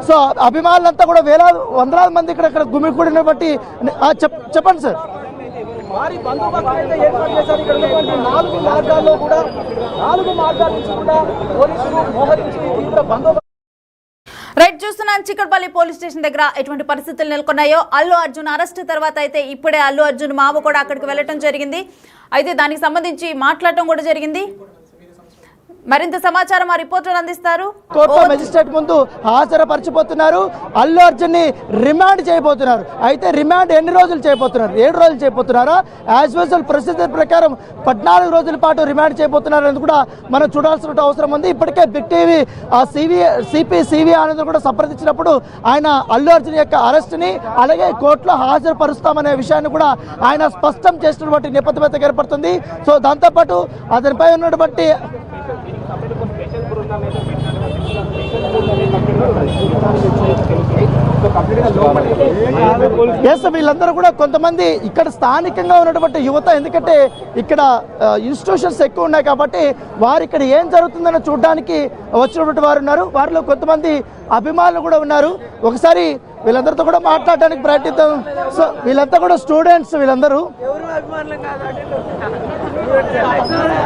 So అభిమానులంతా కూడా వేలాది వందలాది మంది ఇక్కడ గుమికూడిన బట్టి చెప్పండి సార్. భారీ బందోబస్తు అయితే ఏర్పాటు చేశారు. ఇక్కడ ఉన్నటువంటి 4 మార్గాల్లో కూడా 4 మార్గాల నుంచి కూడా పోలీసులు మోహరించి తీవ్ర బందోబస్తు. రైట్, చూస్తున్నాను చిక్కడపల్లి పోలీస్ స్టేషన్ దగ్గర ఎటువంటి పరిస్థితులు నెలకొన్నాయో. అల్లు అర్జున్ అరెస్ట్ తర్వాత అయితే ఇప్పుడే అల్లు అర్జున్ మామ కూడా అక్కడికి వెళ్ళటం జరిగింది. అయితే దానికి సంబంధించి మాట్లాడటం కూడా జరిగింది. మరింత సమాచారం మా రిపోర్టర్ అందిస్తారు. కోర్టు మెజిస్ట్రేట్ ముందు హాజరుపరచబోతున్నారు. అల్లు అర్జున్ ని రిమాండ్ చేయబోతున్నారు. అయితే రిమాండ్ ఎన్ని రోజులు చేయబోతున్నారు? 7 రోజులు చేయబోతున్నారా? యాజ్ యూజువల్ ప్రొసీజర్ ప్రకారం 14 రోజుల పాటు రిమాండ్ చేయబోతున్నారు అని కూడా మనం చూడాల్సిన అవసరం ఉంది. ఇప్పటికే బిగ్ టీవీ సిపి ఆనంద్ కూడా సంప్రదించినప్పుడు ఆయన అల్లు అర్జున్ యొక్క అరెస్ట్ ని అలాగే కోర్టులో హాజరుపరుస్తామనే విషయాన్ని కూడా ఆయన స్పష్టం చేసినటువంటి నేపథ్యం అయితే ఏర్పడుతుంది. సో దాంతోపాటు అతనిపై ఉన్నటువంటి వీళ్ళందరూ కూడా కొంతమంది ఇక్కడ స్థానికంగా ఉన్నటువంటి యువత, ఎందుకంటే ఇక్కడ ఇన్స్టిట్యూషన్స్ ఎక్కువ ఉన్నాయి కాబట్టి వారు ఇక్కడ ఏం జరుగుతుందని చూడడానికి వచ్చినటువంటి వారు ఉన్నారు. వారిలో కొంతమంది అభిమానులు కూడా ఉన్నారు. ఒకసారి వీళ్ళందరితో కూడా మాట్లాడడానికి ప్రయత్నిద్దాం. సో వీళ్ళంతా కూడా స్టూడెంట్స్, వీళ్ళందరూ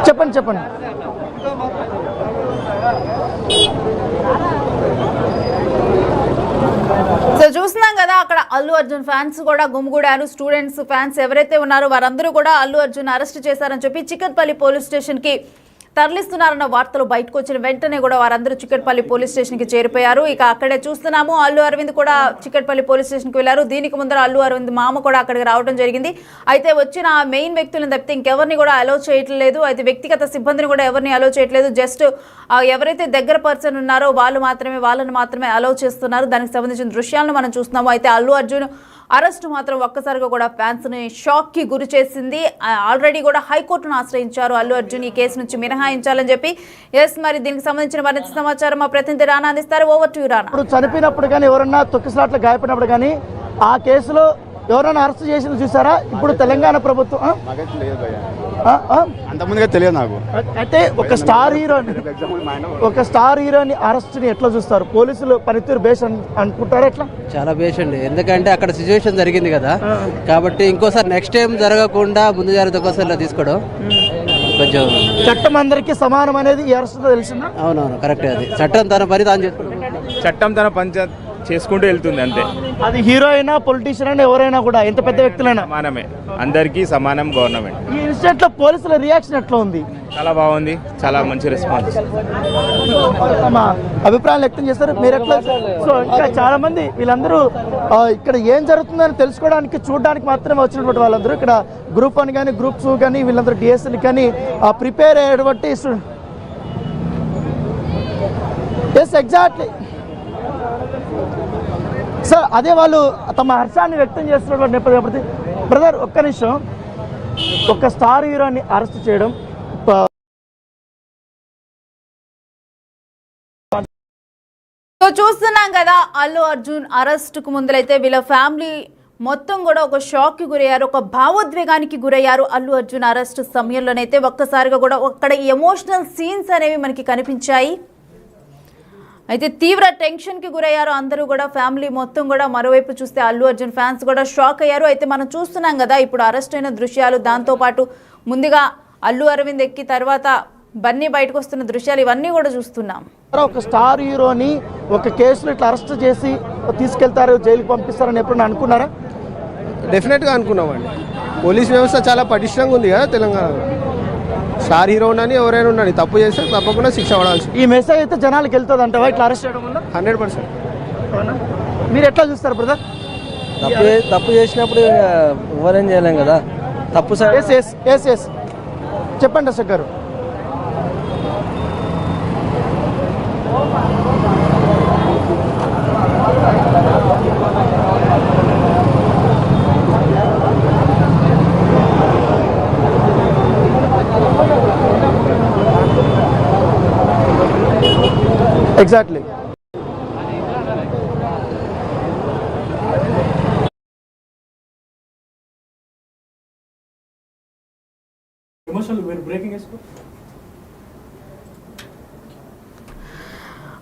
చెప్పండి. సో చూస్తున్నాం కదా, అక్కడ అల్లు అర్జున్ ఫ్యాన్స్ కూడా గుమిగూడారు. స్టూడెంట్స్, ఫ్యాన్స్ ఎవరైతే ఉన్నారో వారందరూ కూడా అల్లు అర్జున్ అరెస్ట్ చేశారని చెప్పి చిక్కడపల్లి పోలీస్ స్టేషన్ కి తరలిస్తున్నారన్న వార్తలు బయటకు వచ్చిన వెంటనే కూడా వారందరూ చిక్కడపల్లి పోలీస్ స్టేషన్కి చేరిపోయారు. ఇక అక్కడే చూస్తున్నాము అల్లు అరవింద్ కూడా చిక్కడపల్లి పోలీస్ స్టేషన్కి వెళ్ళారు. దీనికి ముందర అల్లు అరవింద్ మామ కూడా అక్కడికి రావడం జరిగింది. అయితే వచ్చిన మెయిన్ వ్యక్తులను తప్పితే ఇంకెవరిని కూడా అలో చేయట్లేదు. అయితే వ్యక్తిగత సిబ్బందిని కూడా ఎవరిని అలో చేయట్లేదు. జస్ట్ ఎవరైతే దగ్గర పర్సన్ ఉన్నారో వాళ్ళని మాత్రమే అలో చేస్తున్నారు. దానికి సంబంధించిన దృశ్యాలను మనం చూస్తున్నాము. అయితే అల్లు అర్జున్ అరెస్ట్ మాత్రం ఒక్కసారిగా కూడా ఫ్యాన్స్ని షాక్కి గురి చేసింది. ఆల్రెడీ కూడా హైకోర్టును ఆశ్రయించారు అల్లు అర్జున్ ఈ కేసు నుంచి మినహాయించాలని చెప్పి. మరి దీనికి సంబంధించిన మరింత సమాచారం మా ప్రతినిధి రానా అందిస్తారు. ఓవర్ టు రానా. ఇప్పుడు చనిపోయినప్పుడు కానీ ఎవరన్నా తొక్కిసలాట్లు గాయపడినప్పుడు కానీ ఆ కేసులో ఎవరైనా అరెస్ట్ చేసిన చూసారా? ఇప్పుడు తెలంగాణ ప్రభుత్వం అంతకుముందుగా తెలియదు నాకు. అయితే ఒక స్టార్ హీరోని అరెస్ట్ ని ఎట్లా చూస్తారు? పోలీసులు పనితీరు బేస్ అనుకుంటారా? ఎట్లా? చాలా బేస్ అండి, ఎందుకంటే అక్కడ సిచ్యువేషన్ జరిగింది కదా, కాబట్టి ఇంకోసారి నెక్స్ట్ టైం జరగకుండా ముందు జాగ్రత్త కోసం ఇలా తీసుకోవడం కొంచెం. చట్టం అందరికీ సమానం అనేది ఈ అరెస్ట్ తెలిసిందా? అవునవును, కరెక్ట్. అది చట్టం తన పని తాను చేసుకుంటాం. చట్టం తన పని చేసుకుంటూ వెళ్తుంది అంతే. అది హీరో అయినా పొలిటీషియన్ అయినా ఎవరైనా కూడా, ఎంత పెద్ద వ్యక్తులైనా సమానమే, అందరికీ సమానం గవర్నమెంట్. ఈ ఇన్సిడెంట్ లో పోలీసుల రియాక్షన్ ఎట్లా ఉంది? చాలా బాగుంది, చాలా మంచి రెస్పాన్స్. తమ అభిప్రాయాలు వ్యక్తం చేస్తారు. మీరు ఎట్లా? సో ఇంకా చాలా మంది వీళ్ళందరూ ఇక్కడ ఏం జరుగుతుందని తెలుసుకోవడానికి చూడడానికి మాత్రమే వచ్చినటువంటి వాళ్ళందరూ ఇక్కడ గ్రూప్ 1 కానీ గ్రూప్ 2 కానీ వీళ్ళందరూ డిఎస్ఎల్ కానీ ప్రిపేర్ అయ్యేటువంటి. ఎస్, ఎగ్జాక్ట్లీ సార్, అదే వాళ్ళు తమ హర్షాన్ని వ్యక్తం చేస్తున్నటువంటి నేపథ్యం. బ్రదర్ ఒక్క నిమిషం, ఒక స్టార్ హీరోని అరెస్ట్ చేయడం చూస్తున్నాం కదా, అల్లు అర్జున్ అరెస్ట్ కు ముందరైతే వీళ్ళ ఫ్యామిలీ మొత్తం కూడా ఒక షాక్ కి గురయ్యారు, ఒక భావోద్వేగానికి గురయ్యారు. అల్లు అర్జున్ అరెస్ట్ సమయంలోనైతే ఒక్కసారిగా కూడా అక్కడ ఎమోషనల్ సీన్స్ అనేవి మనకి కనిపించాయి. అయితే తీవ్ర టెన్షన్కి గురయ్యారు అందరూ కూడా, ఫ్యామిలీ మొత్తం కూడా. మరోవైపు చూస్తే అల్లు అర్జున్ ఫ్యాన్స్ కూడా షాక్ అయ్యారు. అయితే మనం చూస్తున్నాం కదా ఇప్పుడు అరెస్ట్ అయిన దృశ్యాలు, దాంతోపాటు ముందుగా అల్లు అరవింద్ ఎక్కి తర్వాత బన్నీ బయటకు వస్తున్న దృశ్యాలు, ఇవన్నీ కూడా చూస్తున్నాం. ఒక స్టార్ హీరోని ఒక కేసులో ఇట్లా అరెస్ట్ చేసి తీసుకెళ్తారు, జైలుకి పంపిస్తారని ఎప్పుడన్నా అనుకున్నారా? డెఫినెట్గా అనుకున్నామండి. పోలీస్ వ్యవస్థ చాలా పటిష్టంగా ఉంది కదా తెలంగాణలో. స్టార్ హీరో ఉండని ఎవరైనా ఉండని తప్పు చేస్తే తప్పకుండా శిక్ష పడాల్సి. ఈ మెసేజ్ అయితే జనాలకు వెళ్తుంది అంటావా ఇట్లా అరెస్ట్ చేయడం వల్ల? 100%. మీరు ఎట్లా చూస్తారు బ్రదర్? తప్పు చేసినప్పుడు ఎవరేం చేయలేం కదా. తప్పు చెప్పండి అశోక్ గారు. ఎగ్జాక్ట్లీ.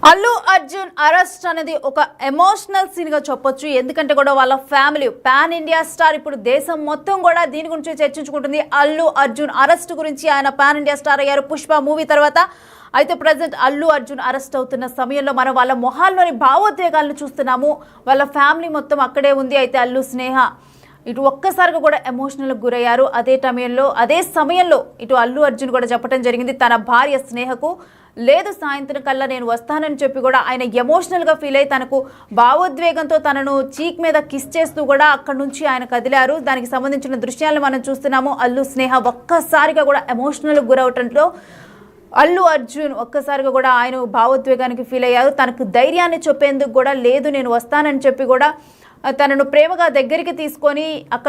అల్లు అర్జున్ అరెస్ట్ అనేది ఒక ఎమోషనల్ సీన్ గా చెప్పొచ్చు. ఎందుకంటే కూడా వాళ్ళ ఫ్యామిలీ పాన్ ఇండియా స్టార్, ఇప్పుడు దేశం మొత్తం కూడా దీని గురించి చర్చించుకుంటుంది. అల్లు అర్జున్ అరెస్ట్ గురించి. ఆయన పాన్ ఇండియా స్టార్ అయ్యారు పుష్ప మూవీ తర్వాత. అయితే ప్రజెంట్ అల్లు అర్జున్ అరెస్ట్ అవుతున్న సమయంలో మనం వాళ్ళ మొహాల్లోని భావోద్వేగాలను చూస్తున్నాము. వాళ్ళ ఫ్యామిలీ మొత్తం అక్కడే ఉంది. అయితే అల్లు స్నేహ ఇటు ఒక్కసారిగా కూడా ఎమోషనల్కి గురయ్యారు. అదే సమయంలో ఇటు అల్లు అర్జున్ కూడా చెప్పడం జరిగింది తన భార్య స్నేహకు, లేదు సాయంత్రం కల్లా నేను వస్తానని చెప్పి కూడా ఆయన ఎమోషనల్గా ఫీల్ అయ్యి తనకు భావోద్వేగంతో తనను చీక్ మీద కిస్ చేస్తూ కూడా అక్కడి నుంచి ఆయన కదిలారు. దానికి సంబంధించిన దృశ్యాలను మనం చూస్తున్నాము. అల్లు స్నేహ ఒక్కసారిగా కూడా ఎమోషనల్కి గురవటంతో అల్లు అర్జున్ ఒక్కసారిగా కూడా ఆయన భావోద్వేగానికి ఫీల్ అయ్యారు. తనకు ధైర్యాన్ని చెప్పేందుకు కూడా లేదు నేను వస్తానని చెప్పి కూడా తనను ప్రేమగా దగ్గరికి తీసుకొని అక్కడ